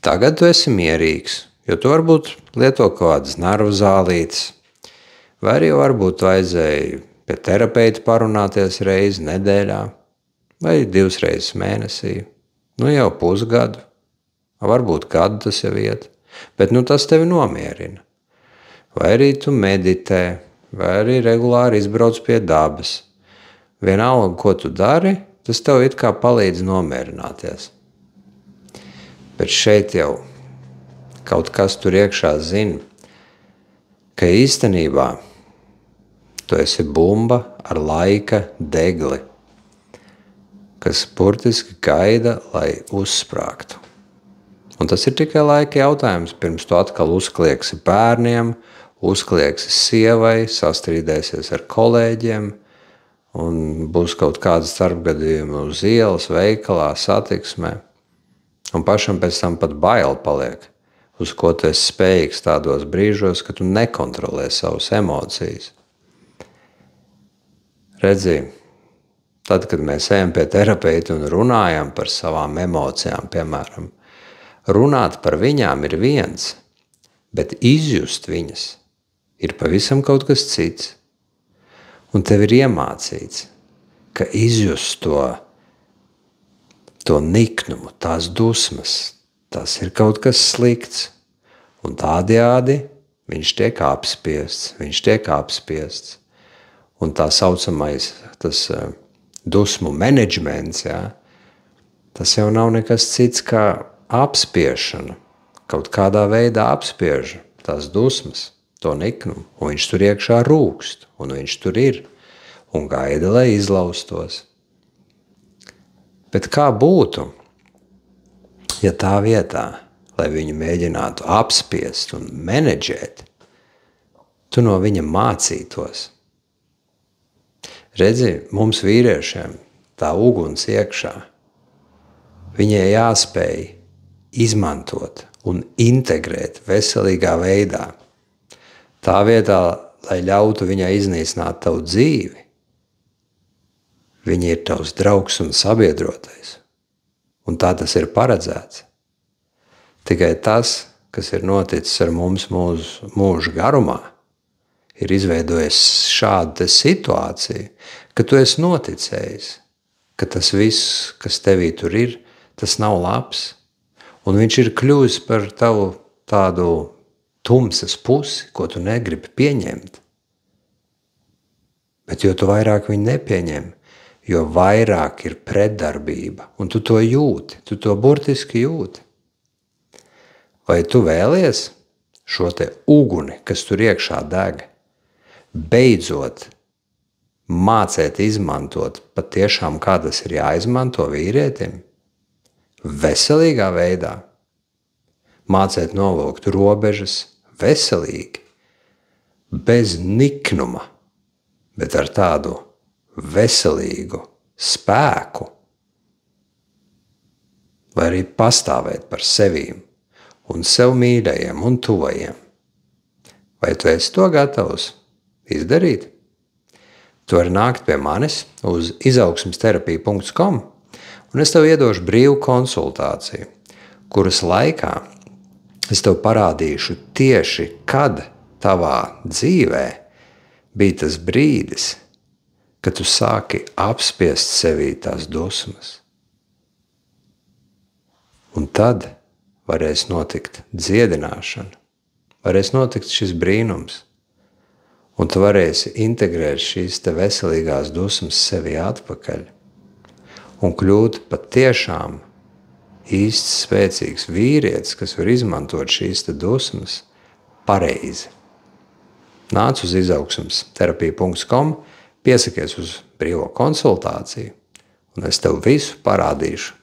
Tagad tu esi mierīgs, jo tu varbūt lieto kaut kādas nervu zālītes, vai arī varbūt tu aizēji pie terapeita parunāties reizi nedēļā, vai 2 reizes mēnesī, jau pusgadu, varbūt gadu tas jau iet, bet tas tevi nomierina. Vai arī tu meditē, vai arī regulāri izbrauc pie dabas. Vienalga, ko tu dari, tas tev it kā palīdz nomierināties. Bet šeit jau kaut kas tur iekšā zina, ka īstenībā tu esi bumba ar laika degli, kas burtiski gaida, lai uzsprāgtu. Un tas ir tikai laika jautājums, pirms tu atkal uzklieksi bērniem, uzklieksi sievai, sastrīdēsies ar kolēģiem, un būs kaut kāda starpgadījuma uz ielas, veikalā, satiksmē. Un pašam pēc tam pat bail paliek, uz ko tu esi spējīgs tādos brīžos, ka tu nekontrolē savas emocijas. Redzi, tad, kad mēs ejam pie terapeita un runājam par savām emocijām, piemēram, runāt par viņām ir viens, bet izjust viņas ir pavisam kaut kas cits. Un tev ir iemācīts, ka izjust to niknumu, tās dusmas, tas ir kaut kas slikts. Un tādējādi viņš tiek apspiests. Un tā saucamais tas dusmu menedžments, tas jau nav nekas cits kā apspiešana. Kaut kādā veidā apspiež tās dusmas, to niknumu, un viņš tur iekšā rūkst, un viņš tur ir, un gaida, lai izlaustos. Bet kā būtu, ja tā vietā, lai viņu mēģinātu apspiest un menedžēt, tu no viņa mācītos? Redzi, mums vīriešiem tā uguns iekšā, viņai jāspēj izmantot un integrēt veselīgā veidā. Tā vietā, lai ļautu viņai iznīcināt tavu dzīvi, viņa ir tavs draugs un sabiedrotais. Un tā tas ir paredzēts. Tikai tas, kas ir noticis ar mums mūža garumā, ir izveidojis šādu situāciju, ka tu esi noticējis, ka tas viss, kas tevī tur ir, tas nav labs. Un viņš ir kļuvis par tavu tādu tumsas pusi, ko tu negribi pieņemt. Bet jo tu vairāk viņu nepieņem, jo vairāk ir pretdarbība, un tu to jūti, tu to burtiski jūti. Vai tu vēlies šo te uguni, kas tur iekšā deg, beidzot mācēt izmantot patiešām, kā tas ir jāizmanto vīrietim? Veselīgā veidā. Mācēt novilkt robežas veselīgi, bez niknuma, bet ar tādu veselīgu spēku, vai arī pastāvēt par sevīm un sev mīļajiem un tuvajiem. Vai tu esi to gatavs izdarīt? Tu vari nākt pie manis uz izaugsmesterapija.com, un es tev iedošu brīvu konsultāciju, kuras laikā es tev parādīšu tieši, kad tavā dzīvē bija tas brīdis, kad tu sāki apspiest sevī tās dusmas. Un tad varēs notikt dziedināšana, varēs notikt šis brīnums, un tu varēsi integrēt šīs te veselīgās dusmas sevī atpakaļ un kļūt patiešām īsts spēcīgs vīrietis, kas var izmantot šīs te dusmas pareizi. Nāc uz izaugsmesterapija.com, piesakies uz brīvo konsultāciju, un es tev visu parādīšu